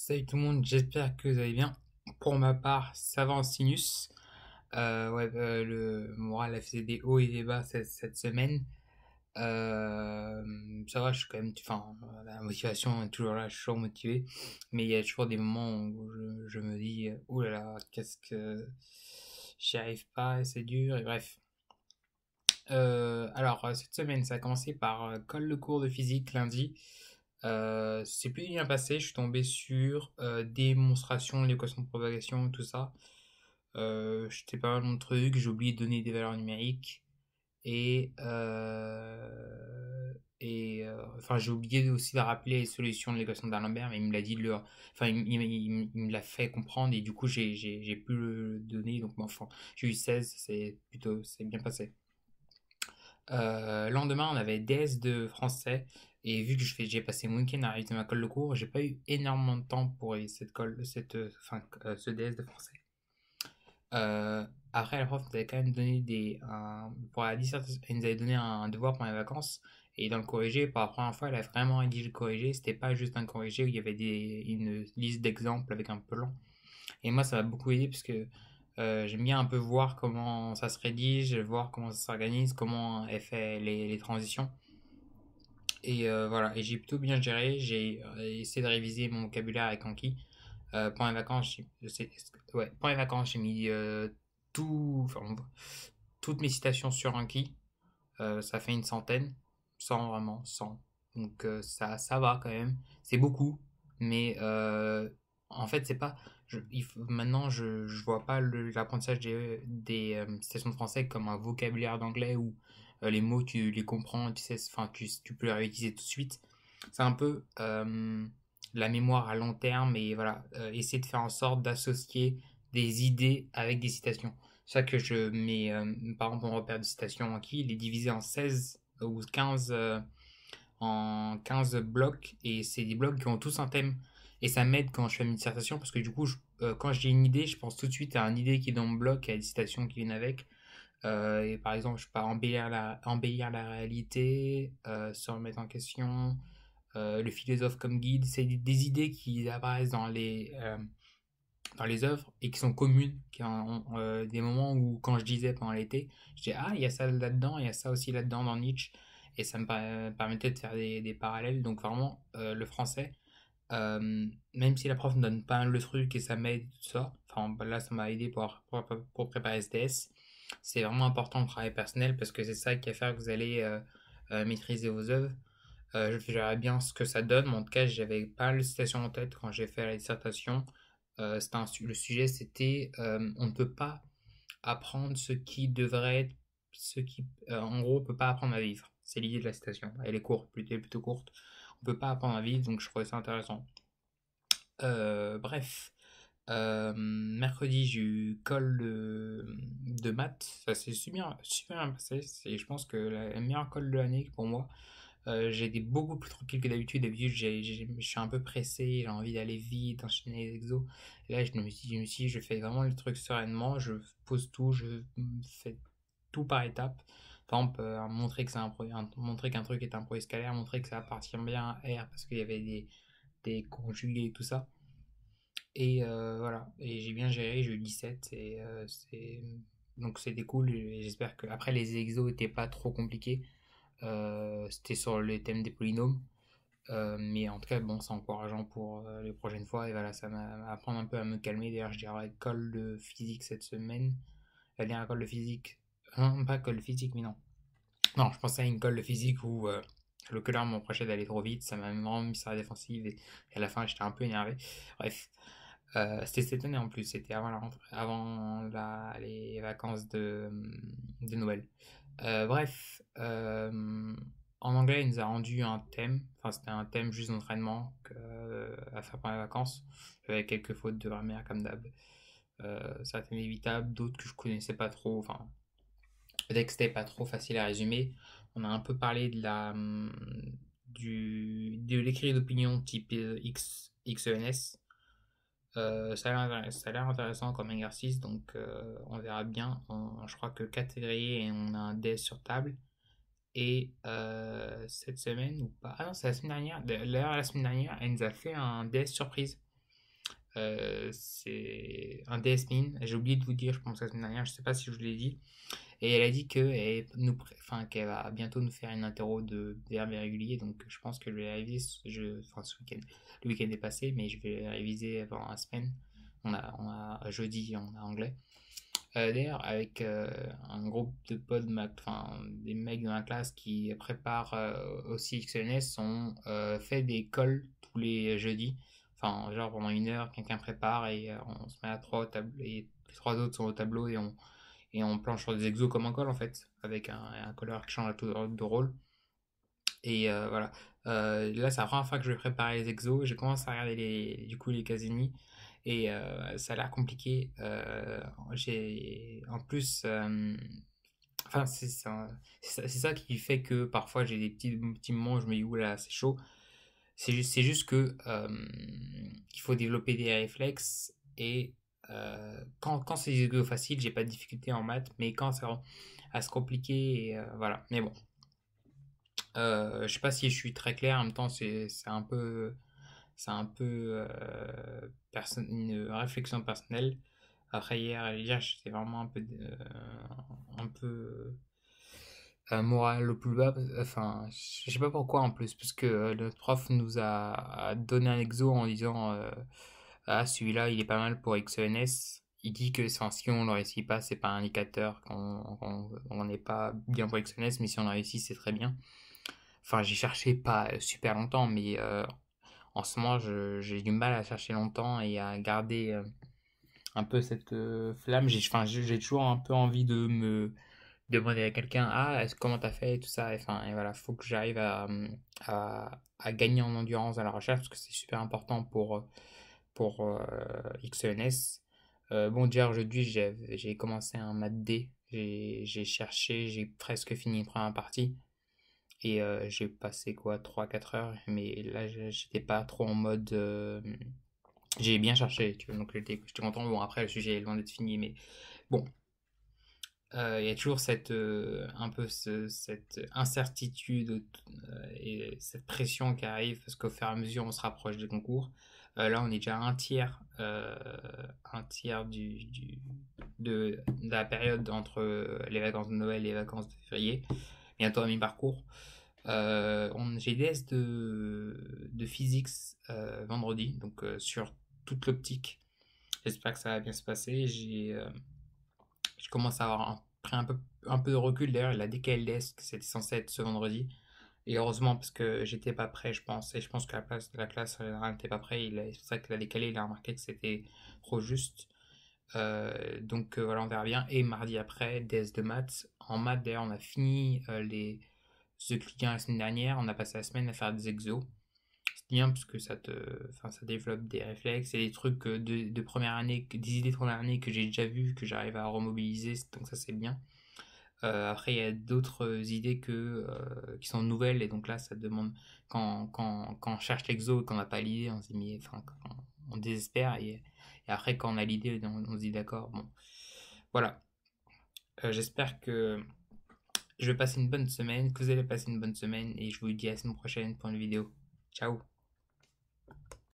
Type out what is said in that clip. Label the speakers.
Speaker 1: Salut tout le monde, j'espère que vous allez bien. Pour ma part, ça va en sinus. Le moral a fait des hauts et des bas cette semaine. Ça va, je suis quand même, enfin, la motivation est toujours là, je suis toujours motivé. Mais il y a toujours des moments où je me dis, oh là là, qu'est-ce que j'y arrive pas, et c'est dur, et bref. Cette semaine, ça a commencé par colle le cours de physique lundi. C'est plus bien passé, je suis tombé sur démonstration de l'équation de propagation, tout ça. J'étais pas mal mon truc, j'ai oublié de donner des valeurs numériques. Enfin, j'ai oublié aussi de rappeler les solutions de l'équation d'Alembert, mais il me l'a dit, enfin, il me l'a fait comprendre, et du coup, j'ai pu le donner. Donc, bon, enfin, j'ai eu 16, c'est bien passé. Lendemain, on avait DS de français. Et vu que j'ai passé mon week-end à réviser ma colle de cours, j'ai pas eu énormément de temps pour cette colle, ce DS de français. Après, la prof nous avait quand même donné pour la dissertation, elle nous avait donné un devoir pour les vacances. Et dans le corrigé, pour la première fois, elle a vraiment rédigé le corrigé. C'était pas juste un corrigé où il y avait une liste d'exemples avec un peu long. Et moi, ça m'a beaucoup aidé parce que j'aime bien un peu voir comment ça se rédige, voir comment ça s'organise, comment elle fait les transitions. Voilà, et j'ai plutôt bien géré. J'ai essayé de réviser mon vocabulaire avec Anki. Pendant les vacances, pendant les vacances, j'ai mis enfin, toutes mes citations sur Anki. Ça fait une centaine, 100 vraiment, 100. Donc ça va quand même. C'est beaucoup, mais en fait, c'est pas. Maintenant, je vois pas l'apprentissage des citations de français comme un vocabulaire d'anglais où les mots, tu les comprends, tu sais, enfin, tu peux les réutiliser tout de suite. C'est un peu la mémoire à long terme et voilà, essayer de faire en sorte d'associer des idées avec des citations. C'est ça que je mets, par exemple, mon repère de citation qui il est divisé en 16 ou 15, en 15 blocs, et c'est des blocs qui ont tous un thème. Et ça m'aide quand je fais une dissertation parce que du coup, quand j'ai une idée, je pense tout de suite à une idée qui est dans mon bloc et à des citations qui viennent avec. Et par exemple, je peux embellir la réalité, se remettre en question, le philosophe comme guide. C'est des idées qui apparaissent dans les œuvres et qui sont communes, qui ont des moments où, quand je disais pendant l'été, je disais, ah, il y a ça là-dedans, il y a ça aussi là-dedans dans Nietzsche, et ça me permettait de faire des parallèles. Donc, vraiment, le français, même si la prof ne donne pas le truc et ça m'aide, tout ça, enfin, bah, là, ça m'a aidé pour préparer SDS. C'est vraiment important le travail personnel parce que c'est ça qui va faire que vous allez maîtriser vos œuvres. Je verrai bien ce que ça donne, mais en tout cas, j'avais pas le citation en tête quand j'ai fait la dissertation. Le sujet, c'était on ne peut pas apprendre ce qui devrait être, en gros, on peut pas apprendre à vivre. C'est l'idée de la citation. Elle est courte, plutôt courte. On peut pas apprendre à vivre, donc je trouvais ça intéressant. Bref, mercredi, j'ai eu colle de maths. Ça s'est super bien passé. Je pense que la meilleure colle de l'année pour moi. J'ai été beaucoup plus tranquille que d'habitude. D'habitude, je suis un peu pressé, j'ai envie d'aller vite, enchaîner les exos. Et là, je fais vraiment le truc sereinement, je pose tout, je fais tout par étapes. Par exemple, montrer que montrer qu'un truc est un produit scalaire, montrer que ça appartient bien à R parce qu'il y avait des conjugués et tout ça. Et voilà, et j'ai bien géré, j'ai eu 17 donc c'était cool. Et j'espère que après les exos étaient pas trop compliqués. C'était sur les thèmes des polynômes. Mais en tout cas, bon, c'est encourageant pour les prochaines fois. Et voilà, ça m'a apprendre un peu à me calmer. D'ailleurs, je dirais colle de physique cette semaine. La dernière colle de physique. Non, pas colle de physique, mais non. Non, je pensais à une colle de physique où le cœur m'empêchait d'aller trop vite. Ça m'a vraiment mis sur la défensive. Et à la fin, j'étais un peu énervé. Bref. C'était cette année en plus. C'était avant la rentrée, avant les vacances de Noël. Bref, en anglais, il nous a rendu un thème. Enfin, c'était un thème juste d'entraînement à faire pendant les vacances, avec quelques fautes de grammaire comme d'hab. Certaines évitables, d'autres que je connaissais pas trop. Enfin, peut-être que c'était pas trop facile à résumer. On a un peu parlé de l'écrit d'opinion type XENS. Ça a l'air intéressant comme exercice, donc on verra bien. Je crois que 4 février, et on a un DES sur table. Et cette semaine ou pas? Ah non, c'est la semaine dernière. D'ailleurs, la semaine dernière, elle nous a fait un DS surprise. C'est un DS Min. J'ai oublié de vous dire, je pense, la semaine dernière, je sais pas si je vous l'ai dit. Et elle a dit qu'elle va bientôt nous faire une interro de verbes irréguliers. Donc je pense que je vais la réviser enfin, ce week-end. Le week-end est passé, mais je vais la réviser avant la semaine. Jeudi, on a anglais. D'ailleurs, avec un groupe de potes, enfin, des mecs de ma classe qui préparent aussi XNS, on fait des calls tous les jeudis. Enfin, genre pendant 1 heure, quelqu'un prépare et on se met à trois au tableau et les trois autres sont au tableau et on planche sur des exos comme un call en fait, avec un colleur qui change à tour de rôle. Et voilà. Là, c'est la première fois que je vais préparer les exos. J'ai commencé à regarder du coup les Casini. Et ça a l'air compliqué. En plus, enfin, c'est ça qui fait que parfois j'ai des petits moments où je me dis, oula, c'est chaud. C'est juste que qu'il faut développer des réflexes. Et quand c'est des exos faciles, j'ai pas de difficulté en maths. Mais quand ça à se compliquer, et, voilà. Mais bon. Je sais pas si je suis très clair, en même temps c'est un peu une réflexion personnelle. Après hier j'étais vraiment un peu moral au plus bas, enfin je sais pas pourquoi en plus, parce que notre prof nous a donné un exo en disant ah celui-là il est pas mal pour XENS. Il dit que si on le réussit pas, c'est pas un indicateur qu'on n'est pas bien pour XENS, mais si on le réussit, c'est très bien. Enfin, j'ai cherché pas super longtemps, mais en ce moment, j'ai du mal à chercher longtemps et à garder un peu cette flamme. J'ai toujours un peu envie de me demander à quelqu'un, ah, comment t'as fait, et tout ça. Enfin, et voilà, faut que j'arrive à gagner en endurance à la recherche parce que c'est super important pour XENS. Bon, déjà aujourd'hui, j'ai commencé un maths D. J'ai cherché, j'ai presque fini une première partie. Et j'ai passé quoi 3 4 heures, mais là j'étais pas trop en mode. J'ai bien cherché, tu vois, donc j'étais content. Bon, après le sujet est loin d'être fini, mais bon, il y a toujours un peu cette incertitude et cette pression qui arrive parce qu'au fur et à mesure on se rapproche des concours. Là on est déjà un tiers de la période entre les vacances de Noël et les vacances de février, bientôt à mi-parcours. J'ai des tests de physics vendredi, donc sur toute l'optique. J'espère que ça va bien se passer. Je commence à avoir pris un peu de recul. D'ailleurs, il a décalé le test, que c'était censé être ce vendredi. Et heureusement, parce que j'étais pas prêt, je pense. Et je pense que la classe n'était pas prêt. C'est pour ça qu'il a décalé. Il a remarqué que c'était trop juste. Donc voilà, on verra bien. Et mardi après, DS de maths. En maths, d'ailleurs, on a fini ce client la semaine dernière. On a passé la semaine à faire des exos. C'est bien parce que ça développe des réflexes et des trucs de première année, des idées de première année que j'ai déjà vues, que j'arrive à remobiliser. Donc ça, c'est bien. Après, il y a d'autres idées qui sont nouvelles et donc là, ça demande quand on cherche l'exo et qu'on n'a pas l'idée, on se dit mais enfin, on désespère et après quand on a l'idée, on se dit d'accord. Bon, voilà. J'espère que je vais passer une bonne semaine, que vous allez passer une bonne semaine et je vous dis à la semaine prochaine pour une vidéo. Ciao.